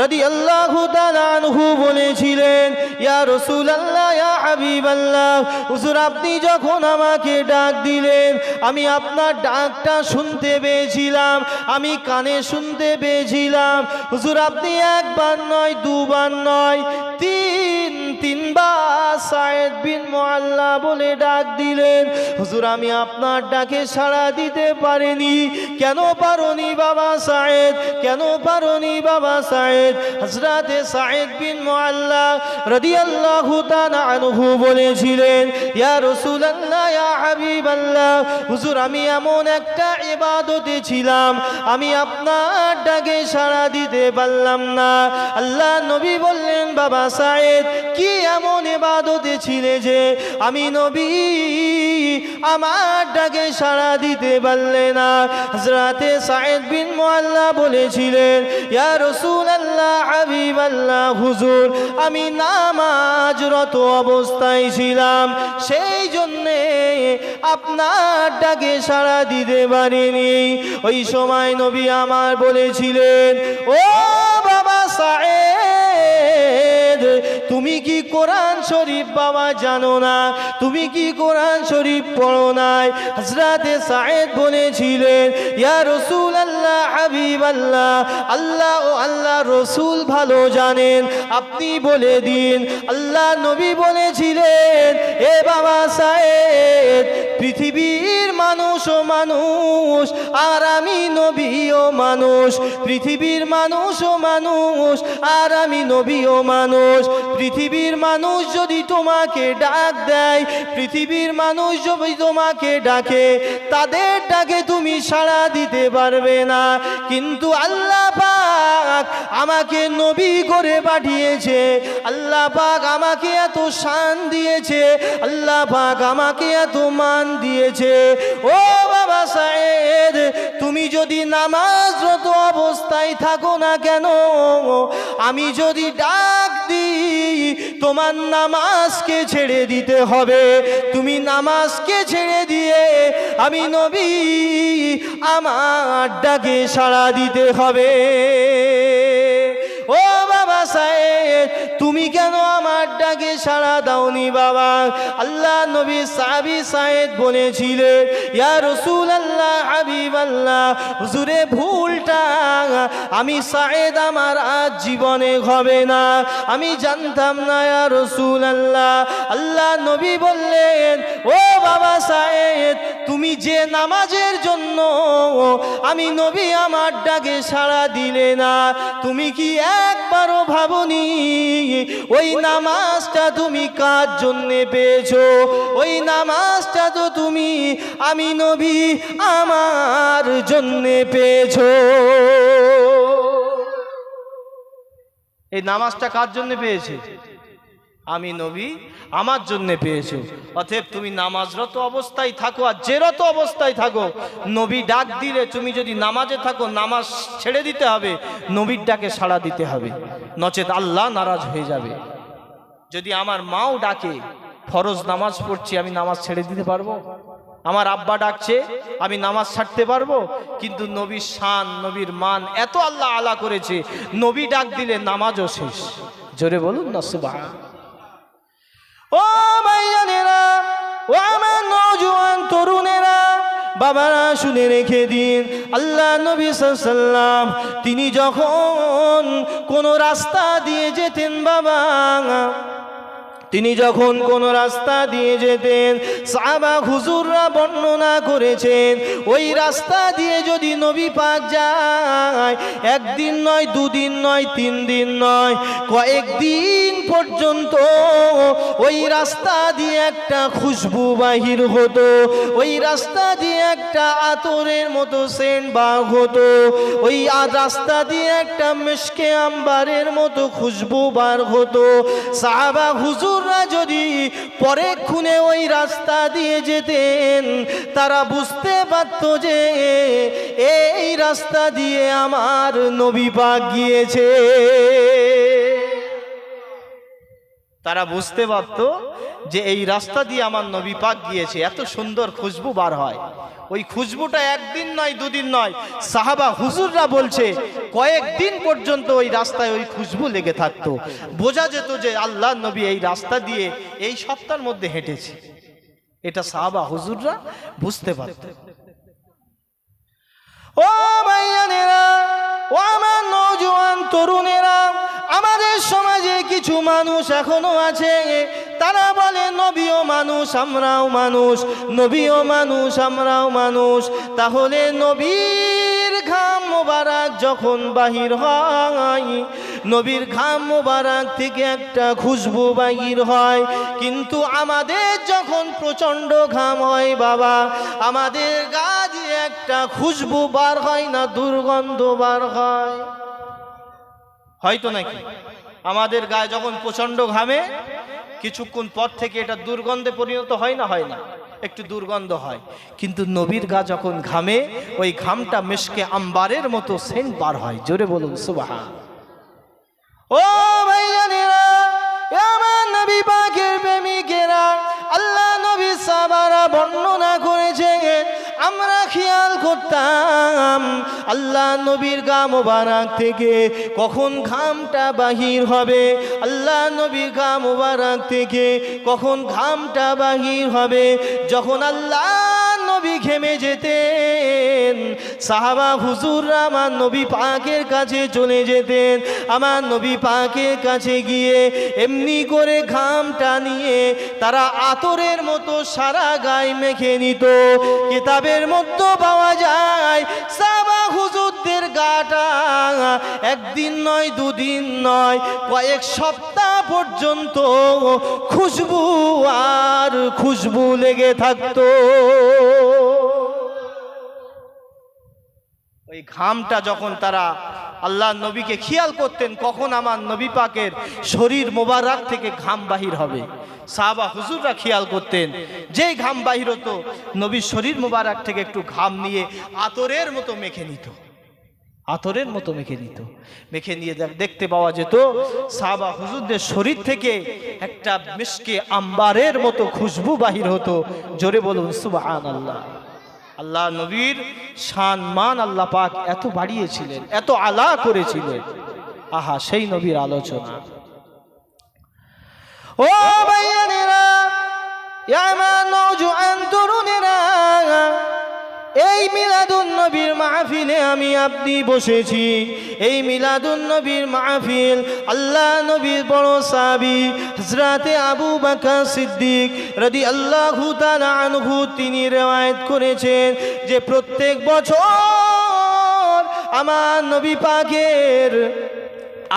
রাদিয়াল্লাহু তাআলা আনহু বলেছিলেন, ইয়া রাসূলুল্লাহ, ইয়া হাবিবাল্লাহ, হুজুর আপনি যখন আমাকে ডাক দিলেন আমি আপনার ডাকটা শুনতে পেয়েছিলাম, আমি কানে শুনতে পেয়েছিলাম। হুজুর আপনি একবার নয়, দুবার নয়, তিনবার সায়েদ বিন মুআল্লা বলে ডাক দিলেন। হুজুর আমি আপনার ডাকে সাড়া দিতে পারিনি। কেন পারোনি বাবা সায়েদ? কেন পারোনি বাবা সায়েদ? হযরতে সায়েদ বিন মুআল্লা রাদিয়াল্লাহু তাআলা আনহু বলেছিলেন, ইয়া রাসূলুল্লাহ, ইয়া হাবিবাল্লাহ, হুজুর আমি এমন একটা ইবাদতে ছিলাম, আমি আপনার ডাকে সাড়া দিতে পারলাম না। আল্লাহ নবী বললেন, বাবা সায়েদ কি এমন ইবাদতে ছিলে যে আমি নবী আমার ডাকে সাড়া দিতে পারলে না? হযরতে সায়েদ বিন মুআল্লা বলেছিলেন, ইয়া রাসূলুল্লাহ, হাবিবাল্লাহ, হুজুর আমি নামাজরত অবস্থায় ছিলাম, সেই জন্যে আপনার ডাকে সাড়া দিতে পারিনি। ওই সময় নবী আমার বলেছিলেন, ও বাবা সায়েদ, তুমি কি কোরআন শরীফ বাবা জানো না? তুমি কি কোরআন শরীফ পড়ো নাই? হযরতে সায়েদ বলেছিলেন, ইয়া রাসূলুল্লাহ, হাবিবাল্লাহ, আল্লাহ ও আল্লাহ রসুল ভালো জানেন, আপনি বলে দিন। আল্লাহ নবী বলেছিলেন, এ বাবা সায়েদ, পৃথিবীর মানুষ ও মানুষ আর আমি নবী ও মানুষ, পৃথিবীর মানুষ ও মানুষ আর আমি নবী ও মানুষ। পৃথিবীর মানুষ যদি তোমাকে ডাক দেয়, পৃথিবীর মানুষ যদি তোমাকে ডাকে, তাদের ডাকে তুমি সাড়া দিতে পারবে না। কিন্তু আল্লাহ পাক আমাকে নবী করে পাঠিয়েছে, আল্লাহ পাক আমাকে এত শান দিয়েছে, আল্লাহ পাক আমাকে এত মান দিয়েছে। ও বাবা সায়েদ, তুমি যদি নামাজরত অবস্থায় থাকো না কেন, আমি যদি ডাক দিই তোমার নামাজকে ছেড়ে দিতে হবে। তুমি নামাজকে ছেড়ে দিয়ে আমি নবী আমার ডাকে সাড়া দিতে হবে। ও বাবা সায়েদ, তুমি কেন আমার ডাকে সাড়া দাওনি বাবা? আল্লাহ নবী সাহাবী সায়েদ বলেছিলেন, ইয়া রাসূলুল্লাহ, হাবিবাল্লাহ, হুজুরে ভুলটা আমি সায়েদ আমার আজ জীবনে হবে না, আমি জানতাম না ইয়া রাসূলুল্লাহ। আল্লাহ নবী বললেন, ও বাবা সায়েদ, তুমি যে নামাজের জন্য আমি নবী আমার ডাকে সাড়া দিলে না, তুমি কি একবারও ভাবনি ওই নামাজটা তুমি কার জন্যে পেয়েছো? ওই নামাজটা তো তুমি আমি নবী আমার জন্যে পেয়েছো। এই নামাজটা কার জন্যে পেয়েছে? আমি নবী আমার জন্যে পেয়েছো। অতএব তুমি নামাজরত অবস্থায় থাকো আর যেরত অবস্থায় থাকো, নবী ডাক দিলে তুমি যদি নামাজে থাকো, নামাজ ছেড়ে দিতে হবে, নবীর ডাকে সাড়া দিতে হবে, নচেত আল্লাহ নারাজ হয়ে যাবে। যদি আমার মাও ডাকে, ফরজ নামাজ পড়ছি, আমি নামাজ ছেড়ে দিতে পারবো? আমার আব্বা ডাকছে, আমি নামাজ ছাড়তে পারবো? কিন্তু নবীর শান, নবীর মান এত আল্লাহ আলা করেছে, নবী ডাক দিলে নামাজও শেষ। জোরে বলুন না সুবহান। ও ভাইজানেরা, ও আমার নওজোয়ান তরুণেরা, বাবারা শুনে রেখে দিন, আল্লাহ নবী সাল্লাল্লাহু আলাইহি ওয়াসাল্লাম তিনি যখন কোন রাস্তা দিয়ে যেতেন বাবা, তিনি যখন কোন রাস্তা দিয়ে যেতেন, সাহাবা হুজুররা বর্ণনা করেছেন, ওই রাস্তা দিয়ে যদি নবী পাক যায়, একদিন নয়, দুদিন নয়, 3 দিন নয়, কয়েকদিন পর্যন্ত ওই রাস্তা দিয়ে একটা খুশবু বাহির হতো, ওই রাস্তা দিয়ে একটা আতরের মতো সেন্ট বার হতো, ওই রাস্তা দিয়ে একটা মিশকে আম্বারের মতো খুশবু বার হতো। সাহাবা হুজুর যদি পরেক্ষণে ওই রাস্তা দিয়ে যেতেন, তারা বুঝতে পারত যে এই রাস্তা দিয়ে আমার নবী পাক গিয়েছে। তারা বুঝতে পারত যে এই রাস্তা দিয়ে আমার নবী পাক গিয়েছে, এত সুন্দর খুশবু বার হয়। ওই খুশবুটা একদিন নয়, দুদিন নয়, সাহাবা হুজুররা বলছে কয়েকদিন পর্যন্ত ওই রাস্তায় ওই খুশবু লেগে থাকতো। বোঝা যেত যে আল্লাহ নবী এই রাস্তা দিয়ে এই সপ্তাহের মধ্যে হেঁটেছে। এটা সাহাবা হুজুররা বুঝতে পারত। ও ভাইয়ানেরা, ও আমার নওজোয়ান তরুণেরা, আমাদের সমাজে কিছু মানুষ এখনো আছে, তারা বলে নবীও মানুষ আমরাও মানুষ, নবীও মানুষ আমরাও মানুষ। তাহলে নবীর ঘাম মোবারক যখন বাহির হয়, নবীর ঘাম মোবারক থেকে একটা খুশবু বাহির হয়, কিন্তু আমাদের যখন প্রচণ্ড ঘাম হয় বাবা, আমাদের গা দিয়ে একটা খুশবু বার হয় না, দুর্গন্ধ বার হয়। হয়তো নাকি আমাদের গায়ে যখন প্রচণ্ড ঘামে কিছুক্ষণ পর থেকে এটা দুর্গন্ধে পরিণত হয় না? হয় না, একটু দুর্গন্ধ হয়। কিন্তু নবীর গা যখন ঘামে, ওই ঘামটা মিশকে আম্বারের মতো সেন্ট বার হয়। জোরে বলুন সুবহান। ও ভাইয়ানেরা, আমার নবী পাকের প্রেমিকেরা, আল্লাহ নবী সাহাবারা বর্ণনা করেছে, আমরা খেয়াল করতাম আল্লাহ নবীর গা মোবারক থেকে কখন ঘামটা বাহির হবে, আল্লাহ নবীর গা মোবারক থেকে কখন ঘামটা বাহির হবে। যখন আল্লাহ নবী ঘেমে যেতেন, সাহাবা হুজুররা আমার নবী পাকের কাছে চলে যেতেন। আমার নবী পাকের কাছে গিয়ে এমনি করে ঘামটা নিয়ে তারা আতরের মতো সারা গায়ে মেখে নিত। কিতাবের মধ্যে পাওয়া যায় সাহাবা হুজুরদের গাটা একদিন নয়, দুদিন নয়, কয়েক সপ্তাহ পর্যন্ত খুশবু আর খুশবু লেগে থাকতো। ওই ঘামটা যখন তারা আল্লাহ নবীকে খেয়াল করতেন, কখন আমার নবী পাকের শরীর মোবারক থেকে ঘাম বাহির হবে, সাহাবা হুজুররা খেয়াল করতেন। যেই ঘাম বাহির হতো, নবীর শরীর মোবারক থেকে একটু ঘাম নিয়ে আতরের মতো মেখে নিত, আতরের মতো মেখে নিত। মেখে নিয়ে দেখতে পাওয়া যেত সাহাবা হুজুরদের শরীর থেকে একটা মিশকে আম্বারের মতো খুশবু বাহির হতো। জোরে বলুন সুবহানাল্লাহ। আল্লাহ নবীর শান মান আল্লাহ পাক এত বাড়িয়েছিলেন, এত আলা করেছিলেন। আহা, সেই নবীর আলোচনা। ও ভাইয়ানেরা, আমার নওজোয়ান তরুণেরা, এই মিলাদুন নবীর মাহফিলে আমি আপনি বসেছি। এই মিলাদুন নবীর মাহফিল আল্লাহ নবীর বড় সাহাবী হযরতে আবু বকর সিদ্দিক রাদিয়াল্লাহু তাআলা আনহু তিনি রওয়ায়াত করেছেন যে প্রত্যেক বছর আমার নবী পাকের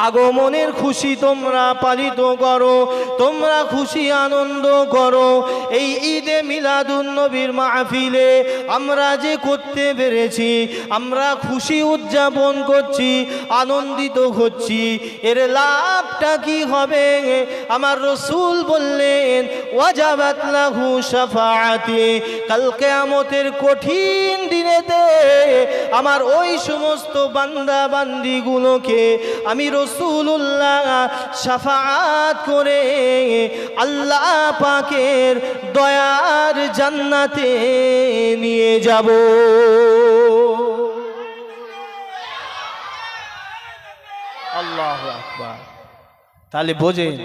আগমনের খুশি তোমরা পালিত করো, তোমরা খুশি আনন্দ করো। এই ঈদে মিলাদুন নবীর মাহফিলে আমরা যে করতে পেরেছি, আমরা খুশি উদযাপন করছি, আনন্দিত হচ্ছি, এর লাভটা কি হবে? আমার রাসূল বললেন ওয়াজাবাত লাহু শাফাআতি, কাল কিয়ামতের কঠিন দিনেতে আমার ওই সমস্ত বান্দা বান্দিগুলোকে আমি রাসূলুল্লাহ শাফাআত করে আল্লাহ পাকের দয়ার জান্নাতে নিয়ে যাব। আল্লাহু আকবার। তাহলে বোঝেন,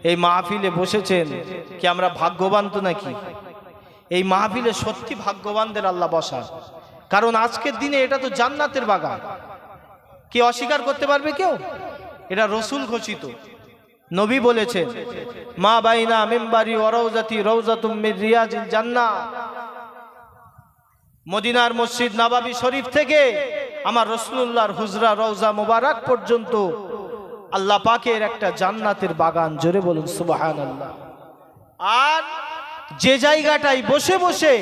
এই মাহফিলে বসেছেন কি আমরা ভাগ্যবান তো নাকি? এই মাহফিলে সত্যি ভাগ্যবানদের আল্লাহ বসান, কারণ আজকের দিনে এটা তো জান্নাতের বাগান। কি অস্বীকার করতে পারবে কেউ? এটা রসুল ঘোষিত, নবী বলেছেন মা বাইনা মিম্বারি ওয়া রাউজাতি রাউজাতুম মিন রিয়াজিল জান্নাহ। মদিনার মসজিদ নববী শরীফ থেকে আমার রাসূলুল্লাহর হুজরা রওজা মোবারক পর্যন্ত আল্লাহ পাকের একটা জান্নাতের বাগান। জোরে বলুন সুবহানাল্লাহ। আর যে জায়গাটায় বসে বসে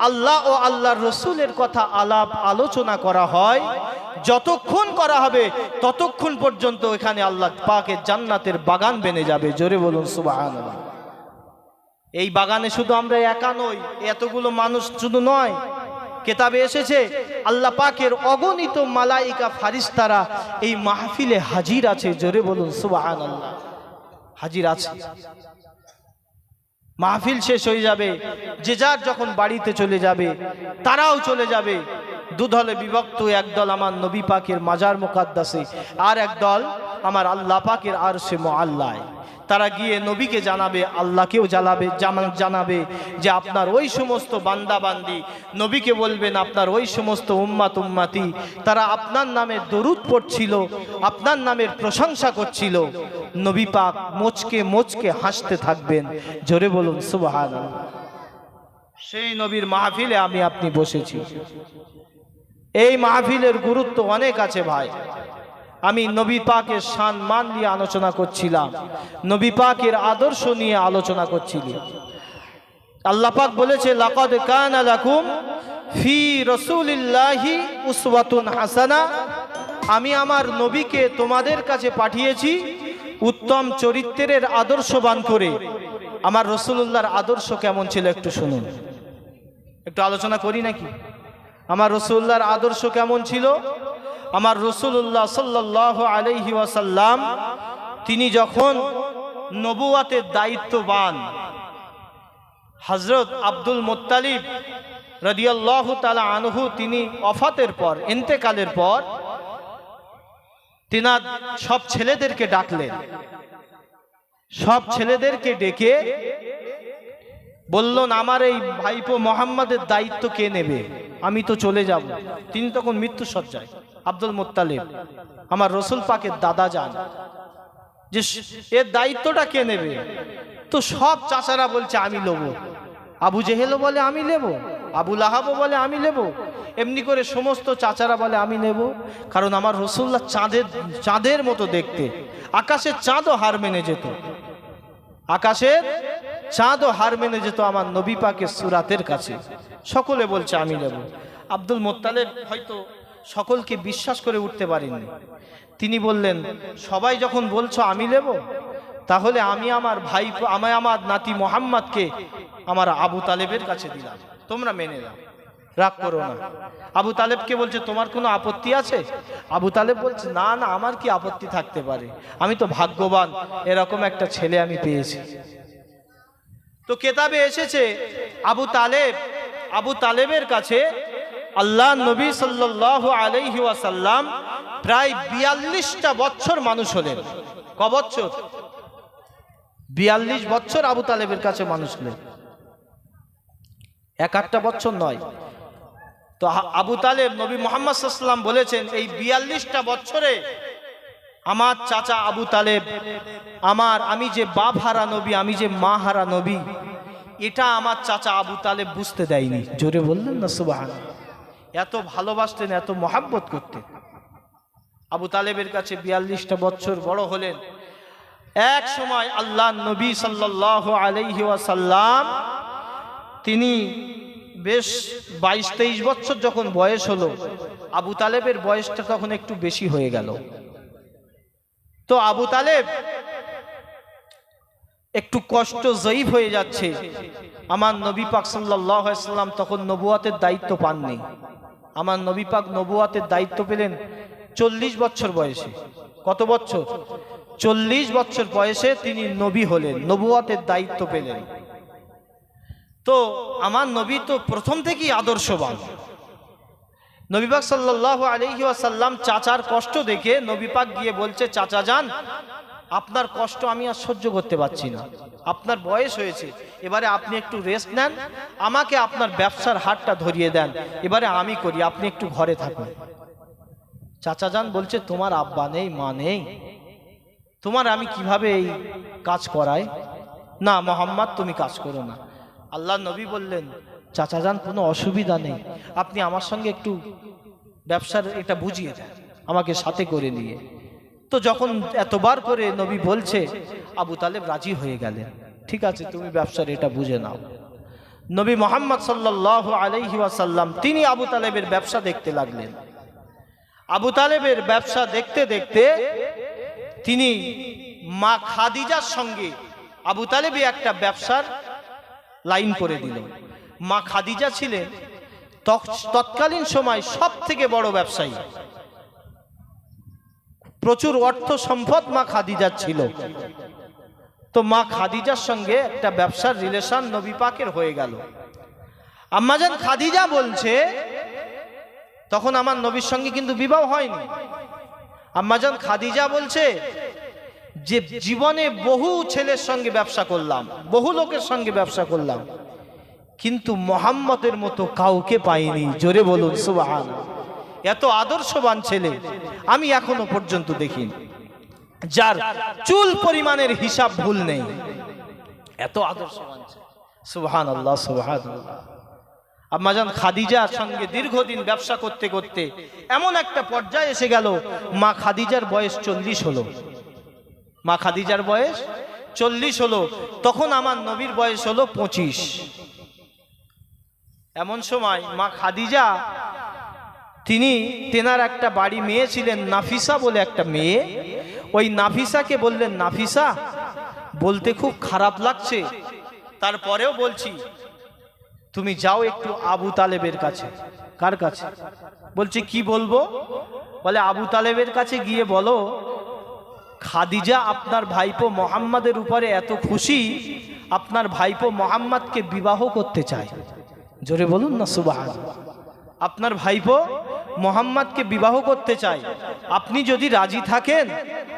আল্লাহ ও আল্লাহর রসুলের কথা আলাপ আলোচনা করা হয়, যতক্ষণ করা হবে ততক্ষণ পর্যন্ত এখানে আল্লাহ পাকের জান্নাতের বাগান বেনে যাবে। জোরে বলুন সুবহানাল্লাহ। এই বাগানে শুধু আমরা একা নই, এতগুলো মানুষ শুধু নয়, কিতাবে এসেছে আল্লাহ পাকের অগণিত মালাইকা ফারিস্তারা এই মাহফিলে হাজির আছে। জোরে বলুন সুবহানাল্লাহ। হাজির আছে। মাহফিল শেষ হয়ে যাবে, যে যার যখন বাড়িতে চলে যাবে, তারাও চলে যাবে। দুদলে বিভক্ত, একদল আমার নবী পাকের মাজার মুকাদ্দাসে, আর একদল আমার আল্লাহ পাকের আরশে মুআল্লায়। তারা গিয়ে নবীকে জানাবে, আল্লাহকেও জানাবে যে আপনার ওই সমস্ত বান্দা বান্দি, নবীকে বলবেন আপনার ওই সমস্ত উম্মাত উম্মাতি, তারা আপনার নামে দরুদ পড়ছিল, আপনার নামের প্রশংসা করছিল। নবী পাক মুচকে মুচকে হাসতে থাকবেন। জোরে বলুন সুবহানাল্লাহ। সেই নবীর মাহফিলে আমি আপনি বসেছি। এই মাহফিলের গুরুত্ব অনেক আছে ভাই। আমি নবী পাকের শান মান নিয়ে আলোচনা করছিলাম, নবী পাকের আদর্শ নিয়ে আলোচনা করছিলাম। আল্লাহ পাক বলেছে, লাকাদ কানা লাকুম ফি রাসূলিল্লাহি উসওয়াতুন হাসানা। আমি আমার নবীকে তোমাদের কাছে পাঠিয়েছি উত্তম চরিত্রের আদর্শবান করে। আমার রাসূলুল্লাহর আদর্শ কেমন ছিল একটু শুনুন, একটু আলোচনা করি নাকি? আমার রাসূলুল্লাহর আদর্শ কেমন ছিল? আমার রাসূলুল্লাহ সাল্লাল্লাহু আলাইহি ওয়াসাল্লাম তিনি যখন নবুয়াতের দায়িত্ববান, হযরত আব্দুল মুত্তালিব রাদিয়াল্লাহু তাআলা আনহু তিনি ওফাতের পর, ইন্তেকালের পর তিনার সব ছেলেদেরকে ডাকলেন। সব ছেলেদেরকে ডেকে বললেন, আমার এই ভাইপো মুহাম্মাদের দায়িত্ব কে নেবে? আমি তো চলে যাব। তিনি তখন মৃত্যু সজ্জায়। আব্দুল মুত্তালিব আমার রসুল পাকের দাদা যান, যে এর দায়িত্বটা কে নেবে? তো সব চাচারা বলছে আমি নেব। আবু জেহেলও বলে আমি নেব, আবু লাহাবও বলে আমি নেব। এমনি করে সমস্ত চাচারা বলে আমি নেব। কারণ আমার রসুল্লাহ চাঁদের মতো দেখতে, আকাশের চাঁদও হার মেনে যেত, আকাশের চাঁদও হার মেনে যেত আমার নবী পাকের সুরাতের কাছে। সকলে বলছে আমি নেব। আব্দুল মুত্তালিব হয়তো সকলকে বিশ্বাস করে উঠতে পারেননি। তিনি বললেন, সবাই যখন বলছো আমি নেব, তাহলে আমি আমার ভাই, আমার নাতি মোহাম্মদকে আমার আবু তালেবের কাছে দিলাম, তোমরা মেনে নাও, রাগ করো না। আবু তালেবকে বলছে, তোমার কোনো আপত্তি আছে? আবু তালেব বলছে, না না, আমার কি আপত্তি থাকতে পারে? আমি তো ভাগ্যবান, এরকম একটা ছেলে আমি পেয়েছি। তো কেতাবে এসেছে আবু তালেবের কাছে আল্লাহ নবী সাল্লাল্লাহু আলাইহি ওয়াসাল্লাম প্রায় 42টা বছর মানুষ হলেন। ক বছর? 42 বছর আবু তালেবের কাছে মানুষ হলেন, এক একটা বছর নয়। তো আবু তালেব, নবী মুহাম্মদ সাল্লাল্লাহু আলাইহি ওয়াসাল্লাম বলেছেন, এই 42টা বছরে আমার চাচা আবু তালেব, আমি যে বাপ হারা নবী, আমি যে মা হারা নবী, এটা আমার চাচা আবু তালেব বুঝতে দেয়নি। জোরে বললেন না সুবহানাল্লাহ। এত ভালোবাসতেন, এত মহাব্বত করতেন। আবু তালেবের কাছে 42টা বছর বড় হলেন। এক সময় আল্লাহ নবী সাল্লাল্লাহু আলাইহি ওয়াসাল্লাম তিনি বেশ 22-23 বছর যখন বয়স হলো, আবু তালেবের বয়সটা তখন একটু বেশি হয়ে গেল। তো আবু তালেব একটু কষ্ট জয়ীফ হয়ে যাচ্ছে। আমার নবী পাক সাল্লাল্লাহু আলাইহি ওয়াসাল্লাম তখন নবুয়াতের দায়িত্ব পাননি। আমার নবী পাক নবুয়াতের দায়িত্ব পেলেন 40 বছর বয়সে। কত বছর? 40 বছর বয়সে তিনি নবী হলেন, নবুয়াতের দায়িত্ব পেলেন। তো আমার নবী তো প্রথম থেকেই আদর্শবান। নবী পাক সাল্লাল্লাহু আলাইহি ওয়াসাল্লাম চাচার কষ্ট দেখে নবী পাক গিয়ে বলছে, চাচা যান, আপনার কষ্ট আমি আর সহ্য করতে পারছি না, আপনার বয়স হয়েছে, এবারে আপনি একটু রেস্ট নেন, আমাকে আপনার ব্যবসার হাতটা ধরিয়ে দেন, এবারে আমি করি, আপনি একটু ঘরে থাকুন। চাচা যান বলছে, তোমার আব্বা নেই, মা নেই, তোমার আমি কিভাবে এই কাজ করাই? না মোহাম্মদ, তুমি কাজ করো না। আল্লাহ নবী বললেন, চাচা যান কোনো অসুবিধা নেই, আপনি আমার সঙ্গে একটু ব্যবসার এটা বুঝিয়ে দেন, আমাকে সাথে করে নিয়ে। তো যখন এতবার করে নবী বলছে, আবু তালেব রাজি হয়ে গেলেন, ঠিক আছে তুমি ব্যবসার এটা বুঝে নাও। নবী মুহাম্মদ সাল্লাল্লাহু আলাইহি ওয়াসাল্লাম তিনি আবু তালেবের ব্যবসা দেখতে লাগলেন। আবু তালেবের ব্যবসা দেখতে দেখতে তিনি মা খাদিজার সঙ্গে আবু তালেবই একটা ব্যবসার লাইন করে দিল। মা খাদিজা ছিলেন তৎকালীন সময় সব থেকে বড় ব্যবসায়ী, প্রচুর অর্থ সম্পদ মা খাদিজার ছিল। তো মা খাদিজার সঙ্গে একটা ব্যবসার রিলেশন নবী পাকের হয়ে গেল। আম্মাজান খাদিজা বলছে, তখন আমার নবীর সঙ্গে কিন্তু বিবাহ হয়নি। আম্মাজান খাদিজা বলছে যে জীবনে বহু ছেলের সঙ্গে ব্যবসা করলাম, বহু লোকের সঙ্গে ব্যবসা করলাম, কিন্তু মোহাম্মদের মতো কাউকে পাইনি। জোরে বলুন সুবহানাল্লাহ। এত আদর্শবান ছেলে আমি এখনো পর্যন্ত দেখিনি, যার চুল পরিমাণের হিসাব ভুল নেই। এত আদর্শবান ছেলে, সুবহানাল্লাহ সুবহানাল্লাহ। আম্মাজান খাদিজার সঙ্গে দীর্ঘদিন ব্যবসা করতে করতে এমন একটা পর্যায়ে এসে গেল, মা খাদিজার বয়স 40 হলো। মা খাদিজার বয়স 40 হলো, তখন আমার নবীর বয়স হলো 25। এমন সময় মা খাদিজা তেনার একটা বাড়ি মেয়ে ছিলেন, নাফিসা বলে একটা মেয়ে। ওই নাফিসাকে বললেন, নাফিসা বলতে খুব খারাপ লাগছে, তারপরেও বলছি, তুমি যাও একটু আবু তালেবের কাছে। কার কাছে? বলছে কি বলবো? বলে আবু তালেবের কাছে গিয়ে বলো, খাদিজা আপনার ভাইপো মোহাম্মদের উপরে এত খুশি, আপনার ভাইপো মোহাম্মদকে বিবাহ করতে চায়। জোরে বলুন না সুবহানাল্লাহ। আপনার ভাইপো মোহাম্মদকে বিবাহ করতে চায়, আপনি যদি রাজি থাকেন,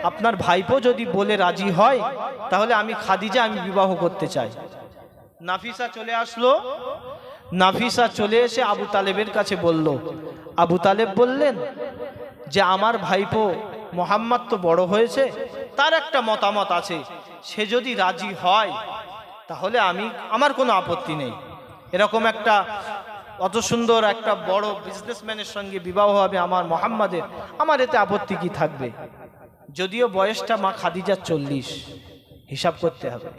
আপনার ভাইপো যদি বলে রাজি হয়, তাহলে আমি খাদিজা আমি বিবাহ করতে চাই। নাফিসা চলে আসলো। নাফিসা চলে এসে আবু তালেবের কাছে বলল। আবু তালেব বললেন যে আমার ভাইপো মোহাম্মদ তো বড় হয়েছে, তার একটা মতামত আছে, সে যদি রাজি হয় তাহলে আমার কোনো আপত্তি নেই। এরকম একটা অত সুন্দর একটা বড় বিজনেসম্যানের সঙ্গে বিবাহ হবে আমার মোহাম্মদের, আমার এতে আপত্তি কি থাকবে? যদিও বয়সটা মা খাদিজার 40, হিসাব করতে হবে।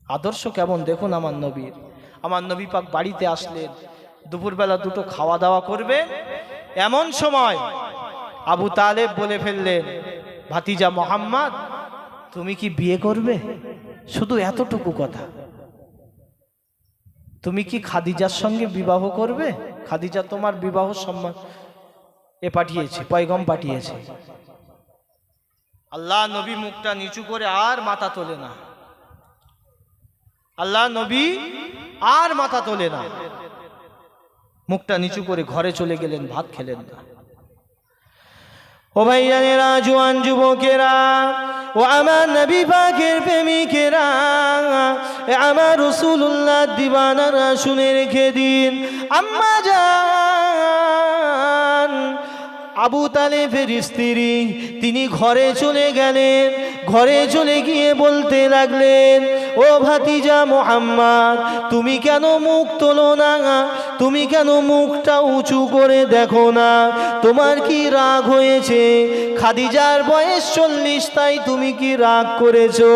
আদর্শ কেমন দেখুন আমার নবীর। আমার নবী পাক বাড়িতে আসলেন, দুপুরবেলা দুটো খাওয়া দাওয়া করবে, এমন সময় আবু তালেব বলে ফেললেন, ভাতিজা মোহাম্মদ তুমি কি বিয়ে করবে? শুধু এতটুকু কথা, তুমি কি খাদিজার সঙ্গে বিবাহ করবে? খাদিজা তোমার বিবাহ সম্মান পাঠিয়েছে, পয়গম পাঠিয়েছে। আল্লাহ নবী মুখটা নিচু করে আর মাথা তোলে না। আল্লাহ নবী আর মাথা তোলে না, মুখটা নিচু করে ঘরে চলে গেলেন, ভাত খেলেন না। ও ভাইয়ানেরা, জোয়ান যুবকেরা, ও আমার নবী পাকের প্রেমিকেরা, আমার রাসূলুল্লাহ দিওয়ানারা শুনে রেখে দিন। আম্মা জান আবু তালেবের স্ত্রী তিনি ঘরে চলে গেলেন। ঘরে চলে গিয়ে বলতে লাগলেন, ও ভাতিজা মোহাম্মদ তুমি কেন মুখ তোলো না? তুমি কেন মুখটা উঁচু করে দেখো না? তোমার কি রাগ হয়েছে? খাদিজার বয়স 40, তাই তুমি কি রাগ করেছো?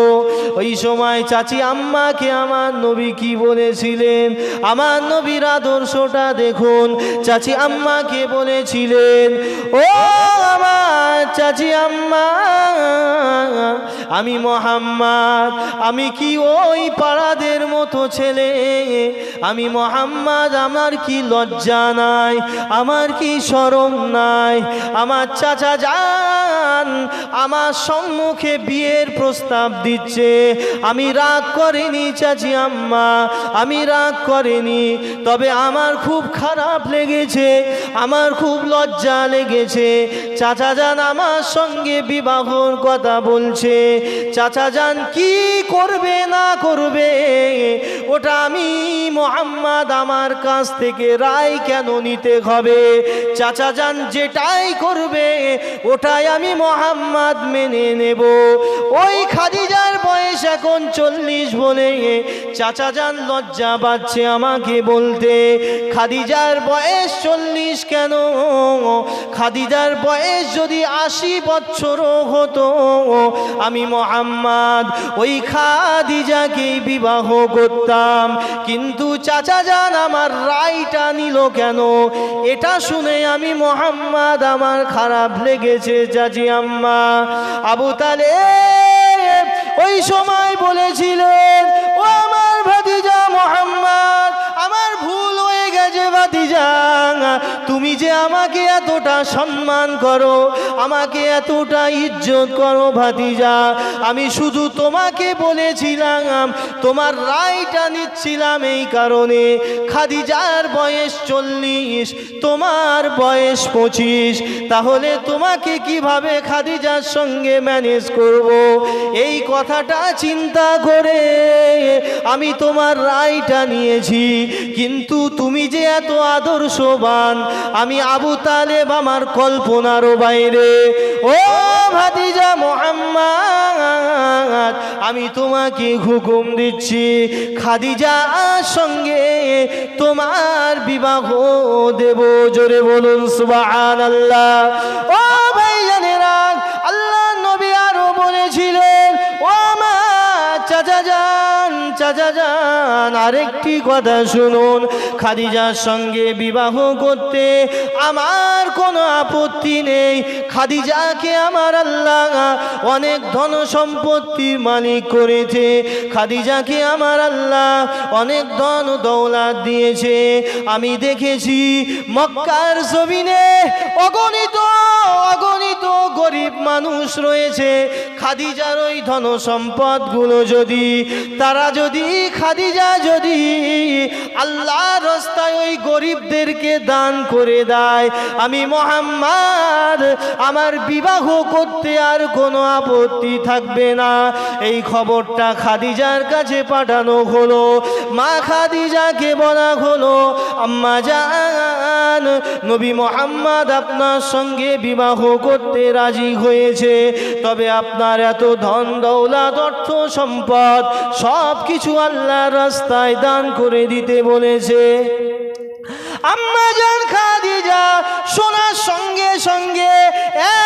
ওই সময় চাচি আম্মাকে আমার নবী কি বলেছিলেন? আমার নবীর আদর্শটা দেখুন। চাচি আম্মাকে বলেছিলেন, ও আমার চাচি আম্মা, আমি মোহাম্মদ, আমি কি ওই পাড়াদের মতো ছেলে? আমি মোহাম্মদ, আমার কি লজ্জা নাই? আমার কি শরম নাই? আমার চাচা জান আমার সম্মুখে বিয়ের প্রস্তাব দিচ্ছে, আমি রাগ করিনি চাচি আম্মা, আমি রাগ করিনি, তবে আমার খুব খারাপ লেগেছে, আমার খুব লজ্জা লেগেছে। চাচা জান আমার সঙ্গে বিবাহর কথা বলছে, চাচা জান কি করবে না করবে ওটা আমি মোহাম্মদ আমার কাছ থেকে রায় কেন নিতে হবে? চাচা জান যেটাই করবে ওটাই আমি মোহাম্মদ মেনে নেব। ওই খাদিজার বয়স এখন 40 বলে চাচা জান লজ্জা পাচ্ছে আমাকে বলতে। খাদিজার বয়স 40 কেন? খাদিজার বয়স যদি 80 বছরও হতো, আমি মোহাম্মদ ওই খাদিজাকেই বিবাহ করতাম। কিন্তু চাচা জান আমার রায়টা নিল কেন? এটা শুনে আমি মোহাম্মদ আমার খারাপ লেগেছে চাচি আম্মা। আবু তালেব ওই সময় বলেছিলেন, ও আমার ভাতিজা মোহাম্মদ, আমার ভুল হয়ে গেছে ভাতিজা, তুমি যে আমাকে এত এতটা সম্মান করো, আমাকে এতটা ইজ্জত করো ভাতিজা, আমি শুধু তোমাকে বলেছিলাম, তোমার রায়টা নিচ্ছিলাম এই কারণে খাদিজার বয়স 40, তোমার বয়স 25, তাহলে তোমাকে কিভাবে খাদিজার সঙ্গে ম্যানেজ করব, এই কথাটা চিন্তা করে আমি তোমার রায়টা নিয়েছি। কিন্তু তুমি যে এত আদর্শবান, আমি আবু তালেব আমার কল্পনারও বাইরে। ও ভাতিজা মুহাম্মদ, আমি তোমাকে হুকুম দিচ্ছি, খাদিজার সঙ্গে তোমার বিবাহ দেব। জোরে বলুন সুবহানাল্লাহ। ও ভাইজানেরা, আল্লাহ নবী আরো বলেছিলেন, ও মা চাচা যান, আরেকটি কথা শুনুন, খাদিজার সঙ্গে বিবাহ করতে আমার কোনো আপত্তি নেই। খাদিজাকে আমার আল্লাহ অনেক ধন সম্পত্তির মালিক করেছে, খাদিজাকে আমার আল্লাহ অনেক ধন দৌলত দিয়েছে। আমি দেখেছি মক্কার জমিনে অগণিত গরিব মানুষ রয়েছে, খাদিজার ওই ধন সম্পদগুলো খাদিজা যদি আল্লাহর রাস্তায় ওই গরিবদেরকে দান করে দেয়, আমি মুহাম্মদ আমার বিবাহ করতে আর কোনো আপত্তি থাকবে না। এই খবরটা খাদিজার কাছে পাঠানো হলো। মা খাদিজাকে বলা হলো, আম্মা জান, নবী মুহাম্মদ আপনার সঙ্গে বিবাহ করতে রাজি হয়েছে, তবে আপনার এত ধন দৌলত অর্থ সম্পদ সব কিছু আল্লাহর রাস্তায় দান করে দিতে বলেছে। আম্মা জান খাদিজা শোনার সঙ্গে সঙ্গে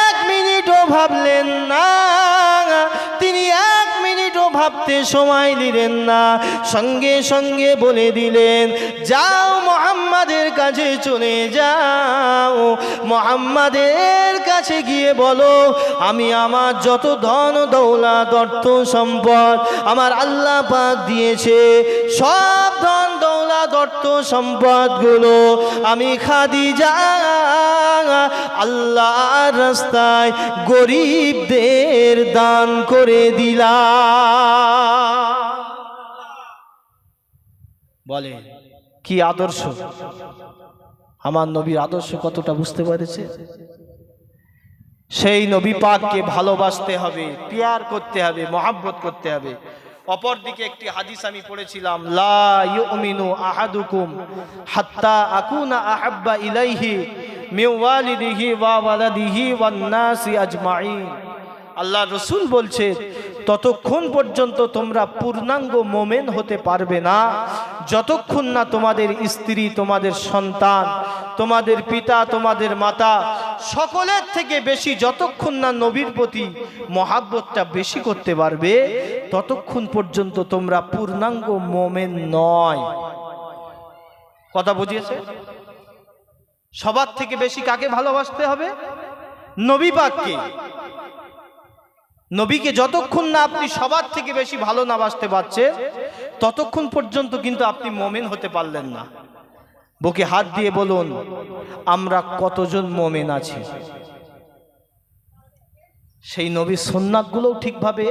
1 মিনিটও ভাবলেন না, তিনি 1 মিনিটও ভাবতে সময় দিলেন না, সঙ্গে সঙ্গে বলে দিলেন, যাও মুহাম্মাদের কাছে চলে যাও, মুহাম্মাদের কাছে গিয়ে বলো, আমি আমার যত ধন দৌলত অর্থ সম্পদ আমার আল্লাহ পাক দিয়েছে, সব ধন দৌলত অর্থ সম্পদগুলো আমি খাদিজা আল্লাহর রাস্তায় গরিবদের দান করে দিলাম। বলে কি আদর্শ, আমার নবীর আদর্শ কতটা বুঝতে পেরেছে। সেই নবী পাককে ভালোবাসতে হবে, পিয়ার করতে হবে, মহব্বত করতে হবে। অপরদিকে একটি হাদিস আমি পড়েছিলাম, লা ইউমিনু আহাদুকুম হাত্তা আকুনা আহাব্বা ইলাইহি মিন ওয়ালিদিহি ওয়া ওয়ালাদিহি ওয়ান নাসি আজমাইন। আল্লাহ রসুল বলছে, ততক্ষণ পর্যন্ত তোমরা পূর্ণাঙ্গ মোমেন হতে পারবে না যতক্ষণ না তোমাদের স্ত্রী, তোমাদের সন্তান, তোমাদের পিতা, তোমাদের মাতা সকলের থেকে বেশি যতক্ষণ না নবীর প্রতি মহাব্বতটা বেশি করতে পারবে, ততক্ষণ পর্যন্ত তোমরা পূর্ণাঙ্গ মোমেন নয়। কথা বুঝিয়েছে? সবার থেকে বেশি কাকে ভালোবাসতে হবে? নবী পাককে। নবীকে যতক্ষণ না আপনি সবার থেকে বেশি ভালো না বাসতে পারছেন, ততক্ষণ পর্যন্ত কিন্তু আপনি মোমেন হতে পারলেন না। বুকে হাত দিয়ে বলুন, আমরা কতজন মোমেন আছি? সেই নবীর সুন্নাতগুলোও ঠিকভাবে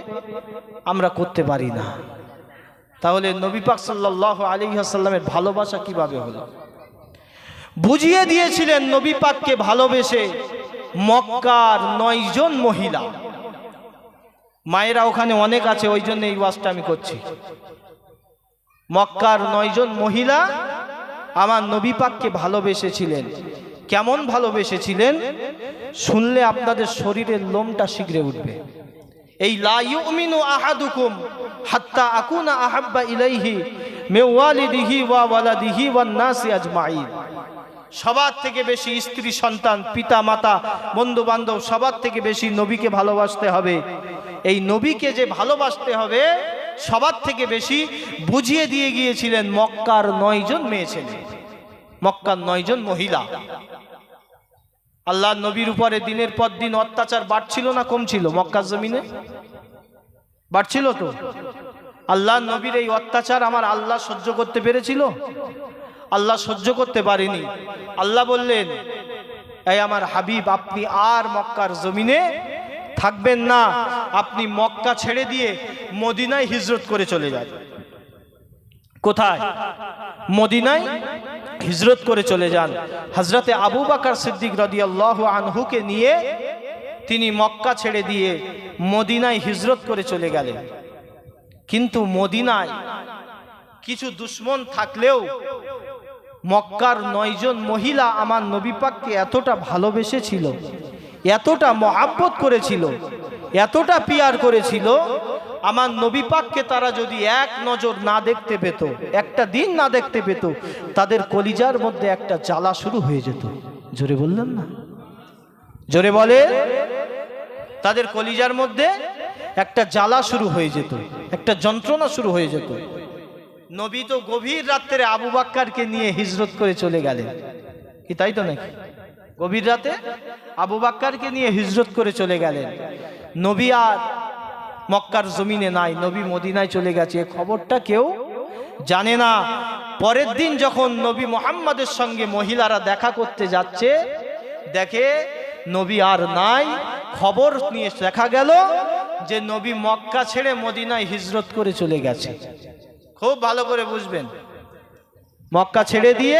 আমরা করতে পারি না। তাহলে নবী পাক সাল্লাল্লাহু আলাইহি ওয়াসাল্লামের ভালোবাসা কিভাবে হলো? বুঝিয়ে দিয়েছিলেন নবী পাককে ভালোবেসে মক্কার 9 জন মহিলা। মায়েরা ওখানে অনেক আছে, ওই জন্য এই ওয়াজটা আমি করছি। মক্কার 9 জন মহিলা আমার নবী পাককে ভালোবেসেছিলেন। কেমন ভালোবেসেছিলেন শুনলে আপনাদের শরীরের লোমটা শিগরে উঠবে। এই লা ইউমিনু আহাদুকুম হাত্তা আকুনা আহাব্বা ইলাইহি মিন ওয়ালিদিহি ওয়া ওয়ালাদিহি ওয়ান নাসি আজমাইন। সবার থেকে বেশি স্ত্রী, সন্তান, পিতা মাতা, বন্ধু বান্ধব সবার থেকে বেশি নবীকে ভালোবাসতে হবে। এই নবীকে যে ভালোবাসতে হবে সবার থেকে বেশি বুঝিয়ে দিয়ে গিয়েছিলেন মক্কার 9 জন মেয়ে ছেলে, মক্কার 9 জন মহিলা। আল্লাহ নবীর উপরে দিনের পর দিন অত্যাচার বাড়ছিল না কমছিল? মক্কার জমিনে বাড়ছিল তো। আল্লাহ নবীর এই অত্যাচার আমার আল্লাহ সহ্য করতে পেরেছিল? আল্লাহ সহ্য করতে পারেনি। আল্লাহ বললেন, এই আমার হাবিব, আপনি আর মক্কার জমিনে থাকবেন না, আপনি মক্কা ছেড়ে দিয়ে মদিনায় হিজরত করে চলে যান। কোথায়? মদিনায় হিজরত করে চলে যান। হযরতে আবু বকর সিদ্দিক রাদিয়াল্লাহু আনহুকে নিয়ে তিনি মক্কা ছেড়ে দিয়ে মদিনায় হিজরত করে চলে গেলেন। কিন্তু মদিনায় কিছু দুশমন থাকলেও মক্কার 9 জন মহিলা আমার নবী পাককে এতটা ভালোবেসেছিল, এতটা মহব্বত করেছিল, এতটা পিয়ার করেছিল, আমার নবী পাককে তারা যদি এক নজর না দেখতে পেত, একটা দিন না দেখতে পেত, তাদের কলিজার মধ্যে একটা জ্বালা শুরু হয়ে যেত। জোরে বললেন না? জোরে বলে। তাদের কলিজার মধ্যে একটা জ্বালা শুরু হয়ে যেত, একটা যন্ত্রণা শুরু হয়ে যেত। নবী তো গভীর রাত্রে আবু বকরকে নিয়ে হিজরত করে চলে গেলেন, কি তাই তো নাকি? গভীর রাতে আবু বকরকে নিয়ে হিজরত করে চলে গেলেন। নবী আর মক্কার জমিনে নাই, নবী মদিনায় চলে গেছে, এই খবরটা কেউ জানে না। পরের দিন যখন নবী মুহাম্মদের সঙ্গে মহিলারা দেখা করতে যাচ্ছে, দেখে নবী আর নাই। খবর নিয়ে দেখা গেল যে নবী মক্কা ছেড়ে মদিনায় হিজরত করে চলে গেছে। খুব ভালো করে বুঝবেন, মক্কা ছেড়ে দিয়ে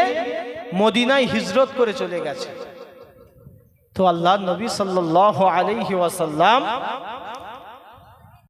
মদিনায় হিজরত করে চলে গেছে। তো আল্লাহ নবী সাল্লাল্লাহু আলাইহি ওয়াসাল্লাম